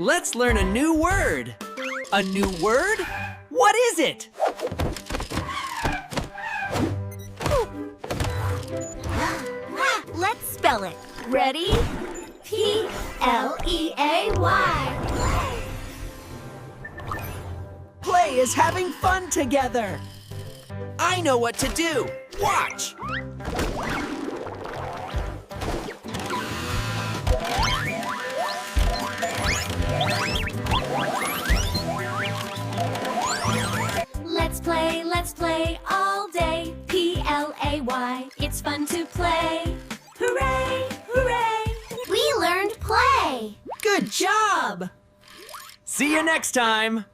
Let's learn a new word. A new word? What is it? Let's spell it. Ready? P-L-E-A-Y. Play is having fun together. I know what to do. Watch. Let's play all day. P-L-A-Y. It's fun to play. Hooray, hooray. We learned play. Good job. See you next time.